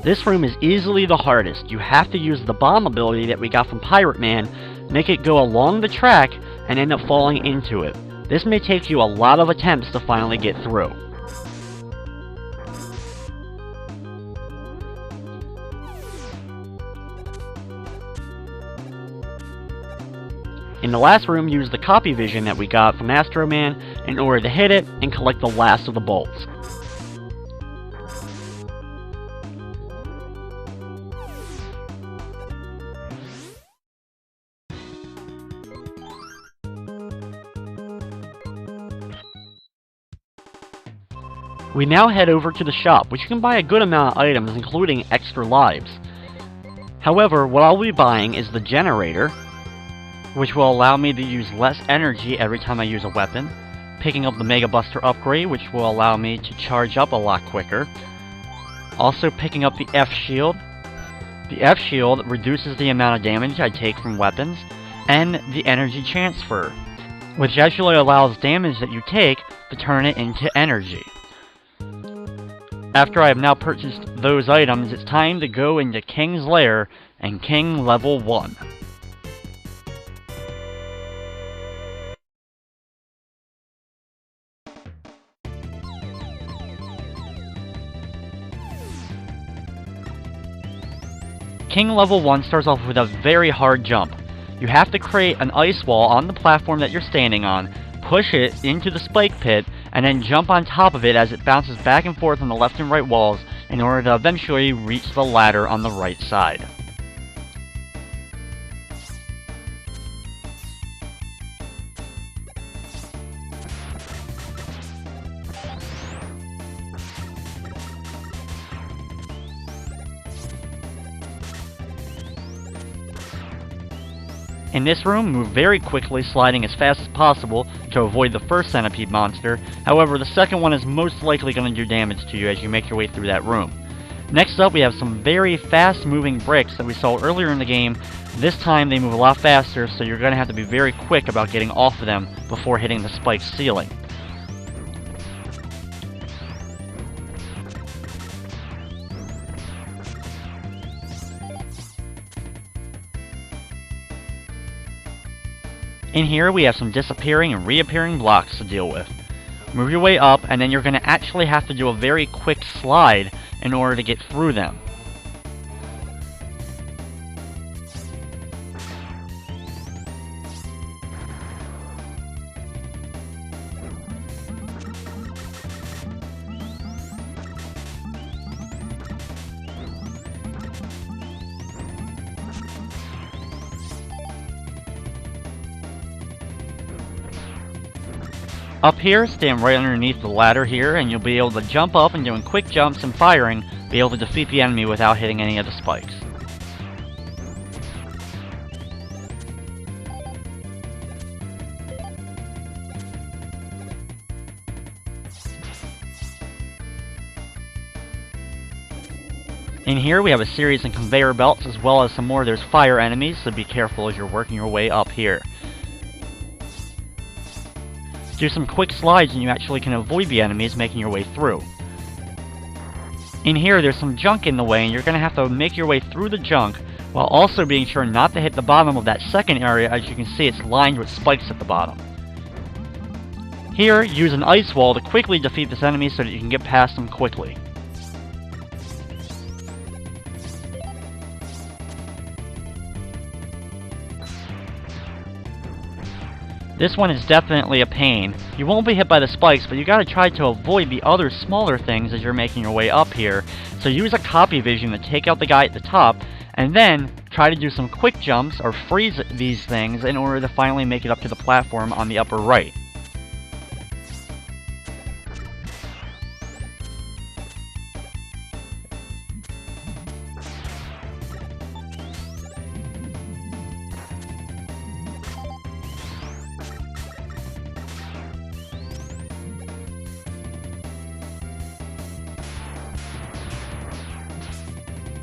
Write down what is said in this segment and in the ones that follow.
This room is easily the hardest. You have to use the bomb ability that we got from Pirate Man, make it go along the track, and end up falling into it. This may take you a lot of attempts to finally get through. In the last room, use the copy vision that we got from Astro Man in order to hit it and collect the last of the bolts. We now head over to the shop, which you can buy a good amount of items, including extra lives. However, what I'll be buying is the generator, which will allow me to use less energy every time I use a weapon, picking up the Mega Buster upgrade, which will allow me to charge up a lot quicker, also picking up the F-Shield. The F-Shield reduces the amount of damage I take from weapons, and the energy transfer, which actually allows damage that you take to turn it into energy. After I have now purchased those items, it's time to go into King's Lair and King Level 1. King Level 1 starts off with a very hard jump. You have to create an ice wall on the platform that you're standing on, push it into the spike pit, and then jump on top of it as it bounces back and forth on the left and right walls in order to eventually reach the ladder on the right side. In this room, move very quickly, sliding as fast as possible to avoid the first centipede monster. However, the second one is most likely going to do damage to you as you make your way through that room. Next up, we have some very fast-moving bricks that we saw earlier in the game. This time, they move a lot faster, so you're going to have to be very quick about getting off of them before hitting the spike ceiling. In here, we have some disappearing and reappearing blocks to deal with. Move your way up, and then you're going to actually have to do a very quick slide in order to get through them. Up here, stand right underneath the ladder here, and you'll be able to jump up and doing quick jumps and firing, be able to defeat the enemy without hitting any of the spikes. In here we have a series of conveyor belts as well as some more. There's fire enemies, so be careful as you're working your way up here. Do some quick slides and you actually can avoid the enemies making your way through. In here there's some junk in the way and you're going to have to make your way through the junk while also being sure not to hit the bottom of that second area. As you can see, it's lined with spikes at the bottom. Here, use an ice wall to quickly defeat this enemy so that you can get past them quickly. This one is definitely a pain. You won't be hit by the spikes, but you gotta try to avoid the other smaller things as you're making your way up here. So use a copy vision to take out the guy at the top, and then try to do some quick jumps or freeze these things in order to finally make it up to the platform on the upper right.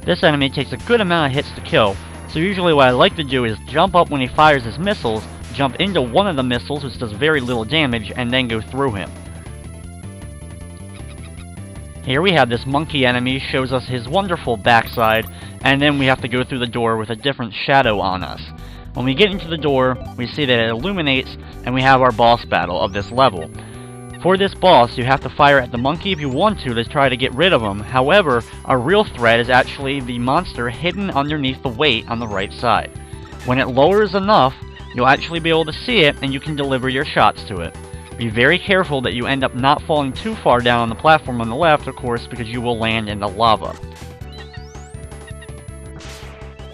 This enemy takes a good amount of hits to kill, so usually what I like to do is jump up when he fires his missiles, jump into one of the missiles, which does very little damage, and then go through him. Here we have this monkey enemy, shows us his wonderful backside, and then we have to go through the door with a different shadow on us. When we get into the door, we see that it illuminates, and we have our boss battle of this level. For this boss, you have to fire at the monkey if you want to try to get rid of him. However, our real threat is actually the monster hidden underneath the weight on the right side. When it lowers enough, you'll actually be able to see it, and you can deliver your shots to it. Be very careful that you end up not falling too far down on the platform on the left, of course, because you will land in the lava.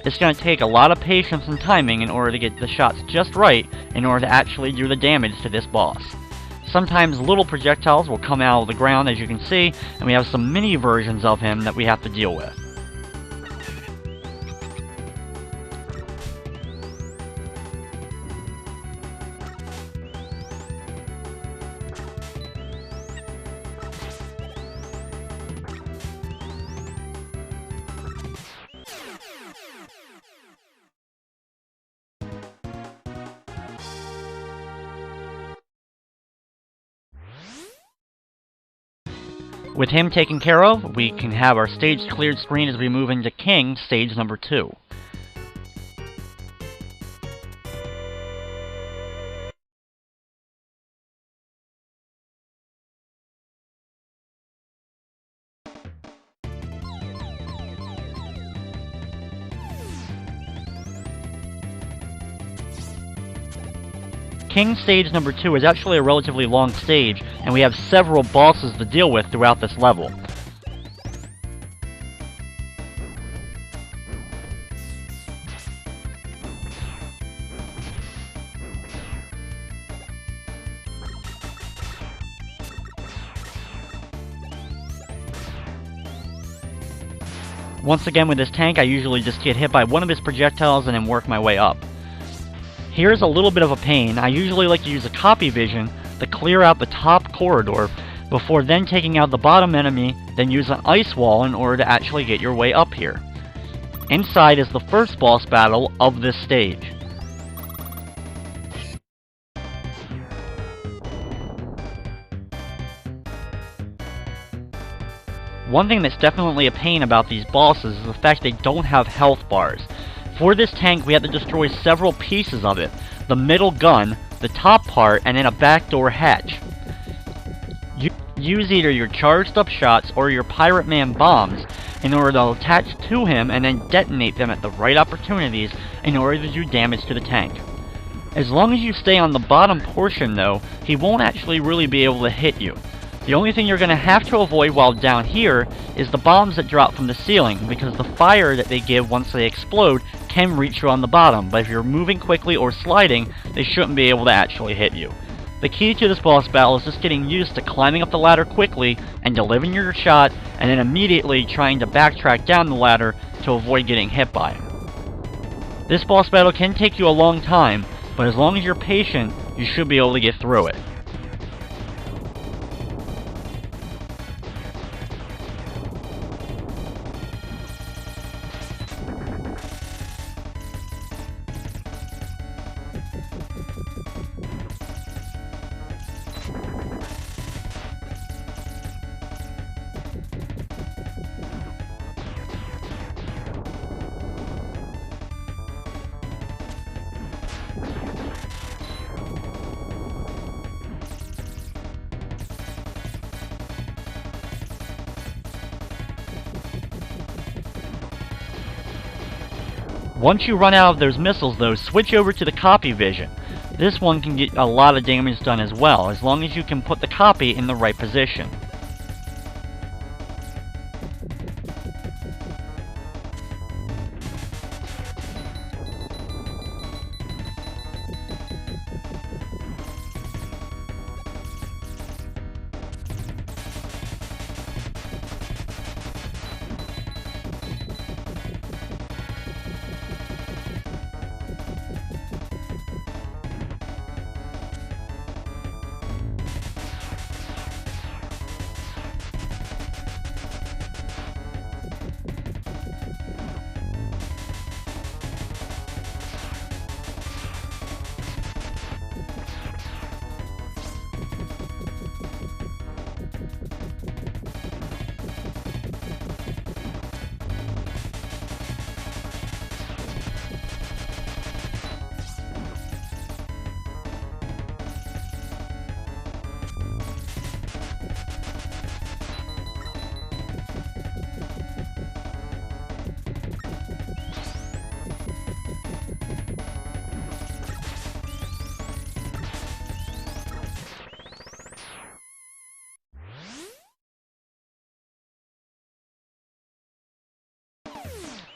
It's going to take a lot of patience and timing in order to get the shots just right in order to actually do the damage to this boss. Sometimes little projectiles will come out of the ground, as you can see, and we have some mini versions of him that we have to deal with. With him taken care of, we can have our stage cleared screen as we move into King, stage number 2. King stage number 2 is actually a relatively long stage, and we have several bosses to deal with throughout this level. Once again with this tank, I usually just get hit by one of his projectiles and then work my way up. Here's a little bit of a pain. I usually like to use a copy vision to clear out the top corridor before then taking out the bottom enemy, then use an ice wall in order to actually get your way up here. Inside is the first boss battle of this stage. One thing that's definitely a pain about these bosses is the fact they don't have health bars. For this tank, we have to destroy several pieces of it. The middle gun, the top part, and then a backdoor hatch. Use either your charged up shots or your Pirate Man bombs in order to attach to him and then detonate them at the right opportunities in order to do damage to the tank. As long as you stay on the bottom portion though, he won't actually really be able to hit you. The only thing you're going to have to avoid while down here is the bombs that drop from the ceiling, because the fire that they give once they explode can reach you on the bottom, but if you're moving quickly or sliding, they shouldn't be able to actually hit you. The key to this boss battle is just getting used to climbing up the ladder quickly and delivering your shot, and then immediately trying to backtrack down the ladder to avoid getting hit by him. This boss battle can take you a long time, but as long as you're patient, you should be able to get through it. Once you run out of those missiles though, switch over to the copy vision. This one can get a lot of damage done as well, as long as you can put the copy in the right position.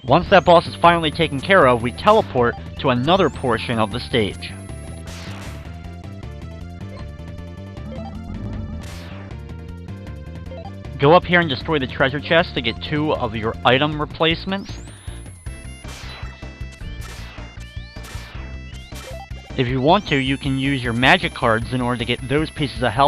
Once that boss is finally taken care of, we teleport to another portion of the stage. Go up here and destroy the treasure chest to get 2 of your item replacements. If you want to, you can use your magic cards in order to get those pieces of health